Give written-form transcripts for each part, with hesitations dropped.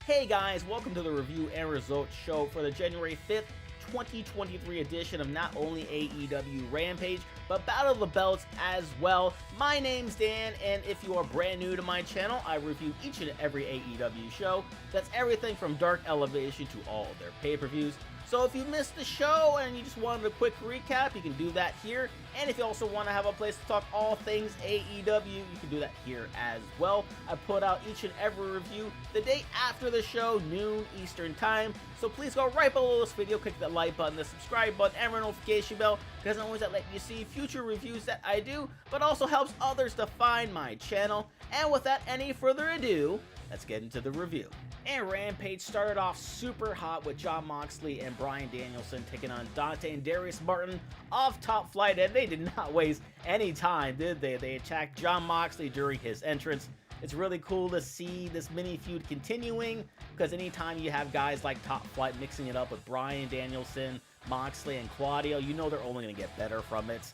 Hey guys, welcome to the review and results show for the January 5th, 2023 edition of not only AEW Rampage, but Battle of the Belts as well. My name's Dan, and if you are brand new to my channel, I review each and every AEW show. That's everything from Dark Elevation to all of their pay-per-views. So if you missed the show and you just wanted a quick recap, you can do that here. And if you also want to have a place to talk all things AEW, you can do that here as well. I put out each and every review the day after the show, noon Eastern time. So please go right below this video, click that like button, the subscribe button, and the notification bell, because not only does that let you see future reviews that I do, but also helps others to find my channel. And without any further ado, let's get into the review. And Rampage started off super hot with Jon Moxley and Bryan Danielson taking on Dante and Darius Martin off Top Flight, and they did not waste any time, did they? They attacked Jon Moxley during his entrance. It's really cool to see this mini feud continuing, because anytime you have guys like Top Flight mixing it up with Bryan Danielson, Moxley, and Claudio, you know they're only going to get better from it.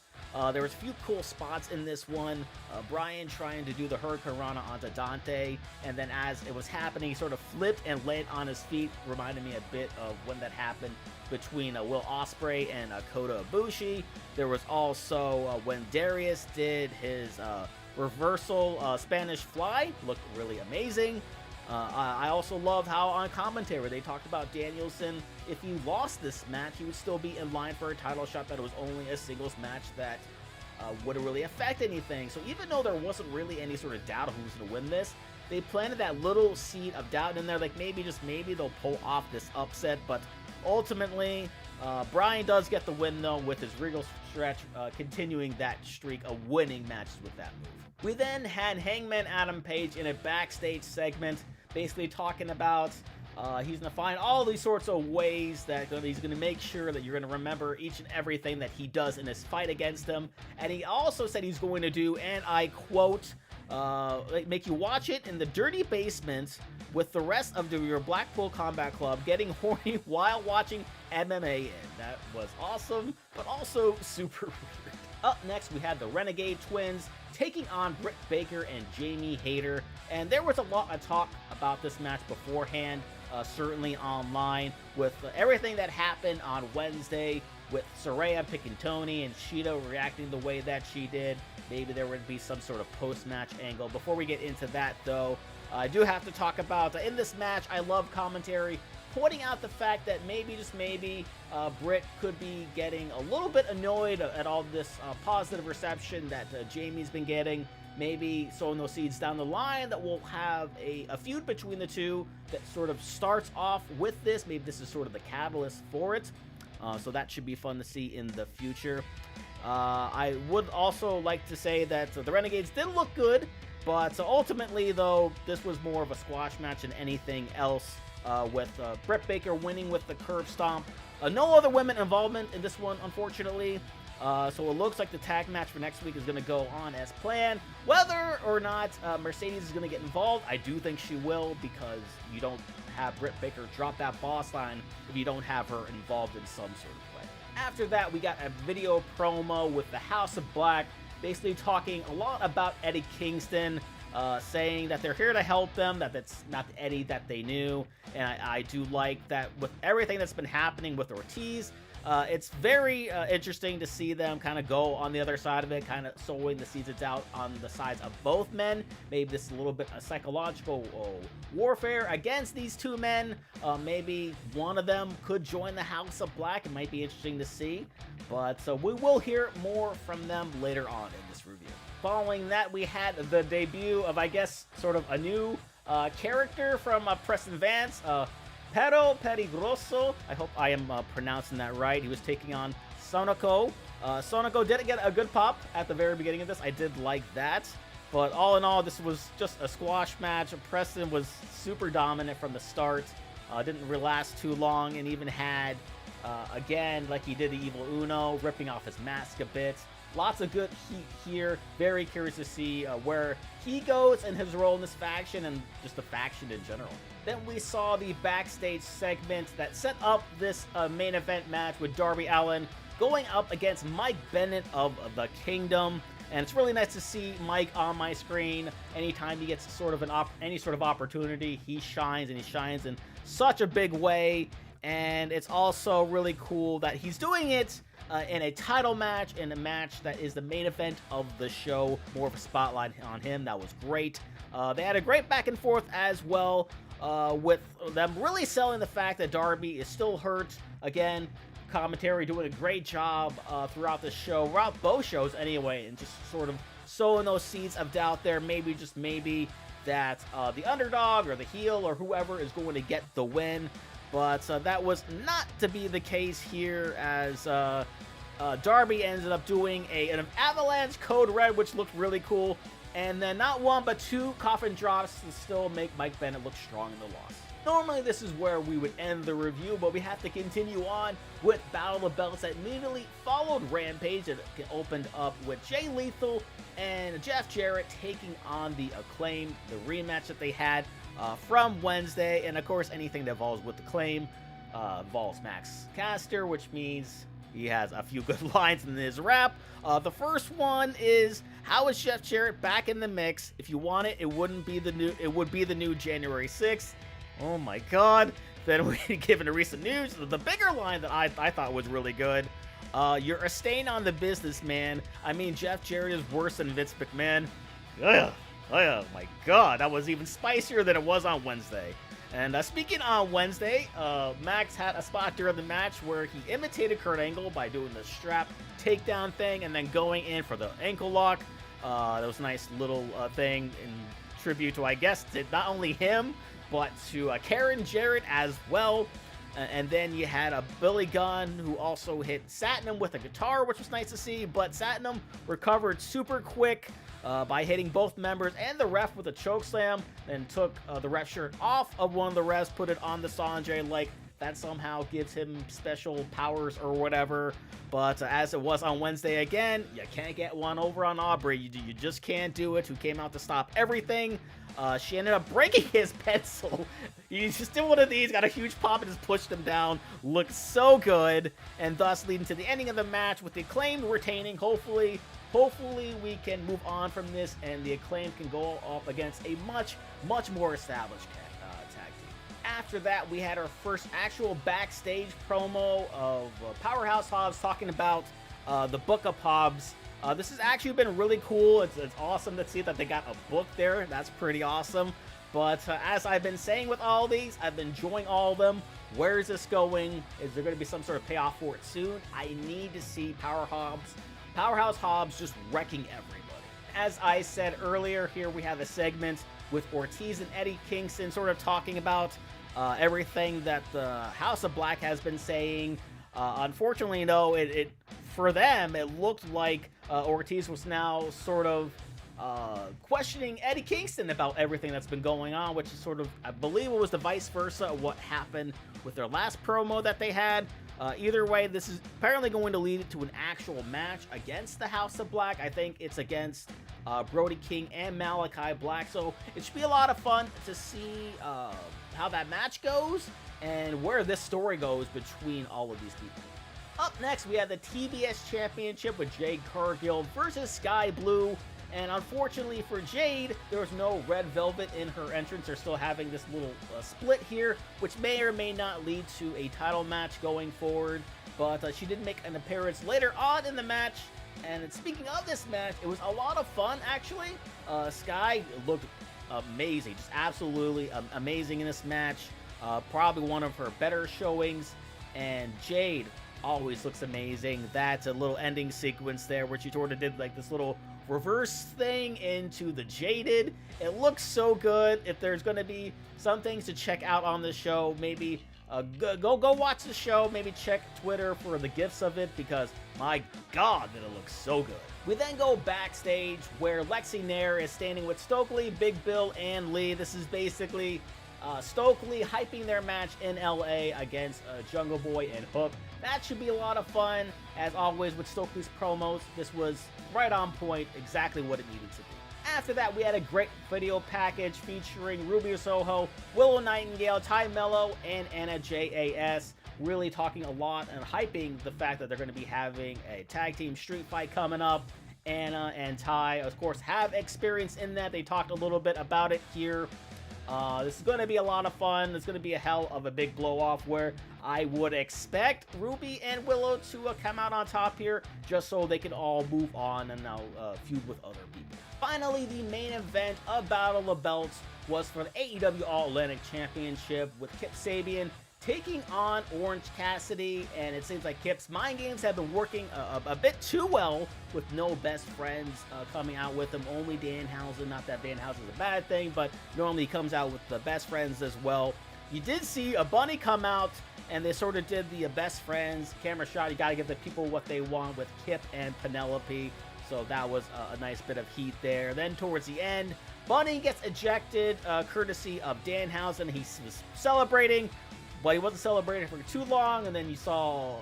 There was a few cool spots in this one. Bryan trying to do the Hurricane Rana onto Dante, and then as it was happening, he sort of flipped and landed on his feet. Reminded me a bit of when that happened between Will Ospreay and Kota Ibushi. There was also when Darius did his reversal Spanish Fly. Looked really amazing. I also love how on commentary they talked about Danielson. If he lost this match, he would still be in line for a title shot, that it was only a singles match that wouldn't really affect anything. So even though there wasn't really any sort of doubt of who's going to win this, they planted that little seed of doubt in there, like maybe, just maybe, they'll pull off this upset. But ultimately, Bryan does get the win though, with his Regal stretch continuing that streak of winning matches with that move. We then had Hangman Adam Page in a backstage segment, basically talking about he's going to find all these sorts of ways that he's going to make sure that you're going to remember each and everything that he does in his fight against him. And he also said he's going to do, and I quote, make you watch it in the dirty basement with the rest of your Blackpool Combat Club getting horny while watching MMA. And that was awesome, but also super weird. Up next, we had the Renegade Twins taking on Britt Baker and Jamie Hayter, and there was a lot of talk about this match beforehand, certainly online, with everything that happened on Wednesday, with Saraya picking Tony and Shida reacting the way that she did. Maybe there would be some sort of post-match angle. Before we get into that, though, I do have to talk about, in this match, I love commentary pointing out the fact that maybe, just maybe, Britt could be getting a little bit annoyed at all this positive reception that Jamie's been getting. Maybe sowing those seeds down the line that we'll have a feud between the two that sort of starts off with this. Maybe this is sort of the catalyst for it. So that should be fun to see in the future. I would also like to say that the Renegades did look good, but ultimately, though, this was more of a squash match than anything else. With Britt Baker winning with the curb stomp. No other women involvement in this one, unfortunately. So it looks like the tag match for next week is going to go on as planned. Whether or not Mercedes is going to get involved, I do think she will, because you don't have Britt Baker drop that boss line if you don't have her involved in some sort of way. After that, we got a video promo with the House of Black, basically talking a lot about Eddie Kingston, saying that they're here to help them, that that's not the Eddie that they knew. And I do like that with everything that's been happening with Ortiz. It's very interesting to see them kind of go on the other side of it, kind of sowing the seeds of doubt on the sides of both men. Maybe this is a little bit of psychological warfare against these two men. Maybe one of them could join the House of Black. It might be interesting to see. But so we will hear more from them later on in this review. Following that, we had the debut of, I guess, sort of a new character from Preston Vance, Perro Peligroso. I hope I am pronouncing that right. He was taking on Sonico. Sonico did get a good pop at the very beginning of this. I did like that. But all in all, this was just a squash match. Preston was super dominant from the start. Didn't really last too long, and even had, again, like he did the Evil Uno, ripping off his mask a bit. Lots of good heat here. Very curious to see where he goes and his role in this faction, and just the faction in general. Then we saw the backstage segment that set up this main event match with Darby Allin going up against Mike Bennett of the Kingdom. And it's really nice to see Mike on my screen. Anytime he gets sort of any sort of opportunity, he shines, and he shines in such a big way. And it's also really cool that he's doing it in a title match, in a match that is the main event of the show. More of a spotlight on him. That was great. They had a great back and forth as well, with them really selling the fact that Darby is still hurt. Again, commentary doing a great job throughout the show, throughout both shows anyway, and just sort of sowing those seeds of doubt there. Maybe, just maybe, that the underdog or the heel or whoever is going to get the win. But that was not to be the case here, as Darby ended up doing an Avalanche Code Red, which looked really cool. And then not one, but two coffin drops to still make Mike Bennett look strong in the loss. Normally, this is where we would end the review, but we have to continue on with Battle of the Belts that immediately followed Rampage. It opened up with Jay Lethal and Jeff Jarrett taking on the Acclaimed, the rematch that they had from Wednesday. And of course, anything that involves with the Acclaim involves Max Caster, which means he has a few good lines in his rap. The first one is, how is Jeff Jarrett back in the mix? If you want it, it would be the new January 6th. Oh my god. Then we given the recent news, the bigger line that I thought was really good. You're a stain on the business, man. I mean, Jeff Jarrett is worse than Vince McMahon. Ugh. Oh my god, that was even spicier than it was on Wednesday. And speaking on Wednesday, Max had a spot during the match where he imitated Kurt Angle by doing the strap takedown thing and then going in for the ankle lock. That was a nice little thing in tribute to, I guess, to not only him, but to Karen Jarrett as well. And then you had a Billy Gunn who also hit Satnam with a guitar, which was nice to see. But Satnam recovered super quick by hitting both members and the ref with a chokeslam, and took the ref shirt off of one of the refs, put it on the Sanjay, like that somehow gives him special powers or whatever. But as it was on Wednesday again, you can't get one over on Aubrey. You just can't do it. Who came out to stop everything. She ended up breaking his pencil. He just did one of these, got a huge pop, and just pushed him down. Looked so good, and thus leading to the ending of the match with the Acclaimed retaining. Hopefully we can move on from this, and the Acclaimed can go up against a much more established tag team. After that, we had our first actual backstage promo of Powerhouse Hobbs talking about the book of Hobbs. This has actually been really cool. It's awesome to see that they got a book there. That's pretty awesome. But as I've been saying with all these, I've been enjoying all of them. Where is this going? Is there going to be some sort of payoff for it soon? I need to see Powerhouse Hobbs just wrecking everybody. As I said earlier, here we have a segment with Ortiz and Eddie Kingston sort of talking about everything that the House of Black has been saying. Unfortunately, no, for them, it looked like Ortiz was now sort of questioning Eddie Kingston about everything that's been going on, which is sort of, I believe it was the vice versa of what happened with their last promo that they had. Either way, this is apparently going to lead to an actual match against the House of Black. I think it's against Brody King and Malachi Black, so it should be a lot of fun to see how that match goes and where this story goes between all of these people. Up next, we have the TBS Championship with Jade Cargill versus Skye Blue. And unfortunately for Jade, there was no red velvet in her entrance. They're still having this little split here, which may or may not lead to a title match going forward. But she did make an appearance later on in the match. And speaking of this match, it was a lot of fun, actually. Skye looked amazing, just absolutely amazing in this match. Probably one of her better showings. And Jade always looks amazing. That's a little ending sequence there where she sort of did like this little reverse thing into the Jaded. It looks so good. If there's going to be some things to check out on the show, maybe go watch the show. Maybe check Twitter for the gifs of it, because my god, that it looks so good. We then go backstage where Lexi Nair is standing with Stokely, Big Bill, and Lee. This is basically Stokely hyping their match in LA against Jungle Boy and Hook. That should be a lot of fun. As always with Stokely's promos, this was right on point, exactly what it needed to be. After that, we had a great video package featuring Ruby Soho, Willow Nightingale, Ty Mello, and Anna JAS. Really talking a lot and hyping the fact that they're going to be having a tag team street fight coming up. Anna and Ty, of course, have experience in that. They talked a little bit about it here. This is going to be a lot of fun. It's going to be a hell of a big blow-off where I would expect Ruby and Willow to come out on top here just so they can all move on and now feud with other people. Finally, the main event of Battle of Belts was for the AEW All-Atlantic Championship with Kip Sabian taking on Orange Cassidy, and it seems like Kip's mind games have been working a bit too well with no best friends coming out with him, only Danhausen. Not that Danhausen is a bad thing, but normally he comes out with the best friends as well. You did see a bunny come out, and they sort of did the best friends camera shot. You got to give the people what they want with Kip and Penelope, so that was a nice bit of heat there. Then towards the end, Bunny gets ejected courtesy of Danhausen. He was celebrating, but he wasn't celebrating for too long, and then you saw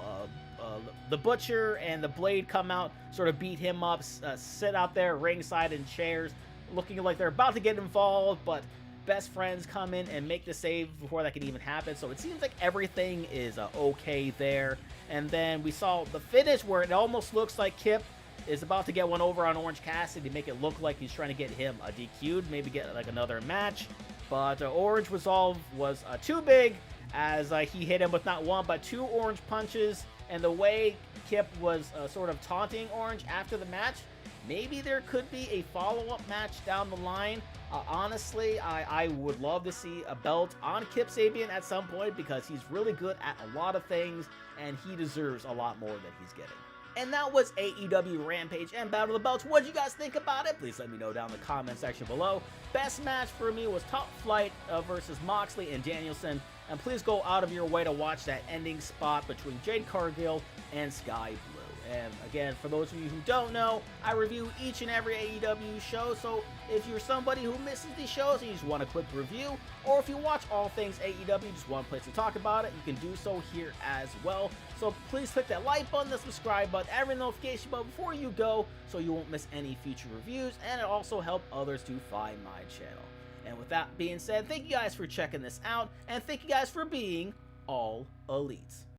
the Butcher and the Blade come out, sort of beat him up, sit out there ringside in chairs, looking like they're about to get involved, but best friends come in and make the save before that can even happen. So it seems like everything is okay there. And then we saw the finish where it almost looks like Kip is about to get one over on Orange Cassidy to make it look like he's trying to get him DQ'd, maybe get like another match. But Orange resolve was too big, as he hit him with not one but two orange punches. And the way Kip was sort of taunting Orange after the match, maybe there could be a follow-up match down the line. Honestly, I would love to see a belt on Kip Sabian at some point, because he's really good at a lot of things, and he deserves a lot more than he's getting. And that was AEW Rampage and Battle of the Belts. What did you guys think about it? Please let me know down in the comment section below. Best match for me was Top Flight versus Moxley and Danielson. And please go out of your way to watch that ending spot between Jade Cargill and Skye. And again, for those of you who don't know, I review each and every AEW show, so if you're somebody who misses these shows and you just want a quick review, or if you watch all things AEW, just one place to talk about it, you can do so here as well. So please click that like button, the subscribe button, every notification button before you go, so you won't miss any future reviews, and it also helps others to find my channel. And with that being said, thank you guys for checking this out, and thank you guys for being all elites.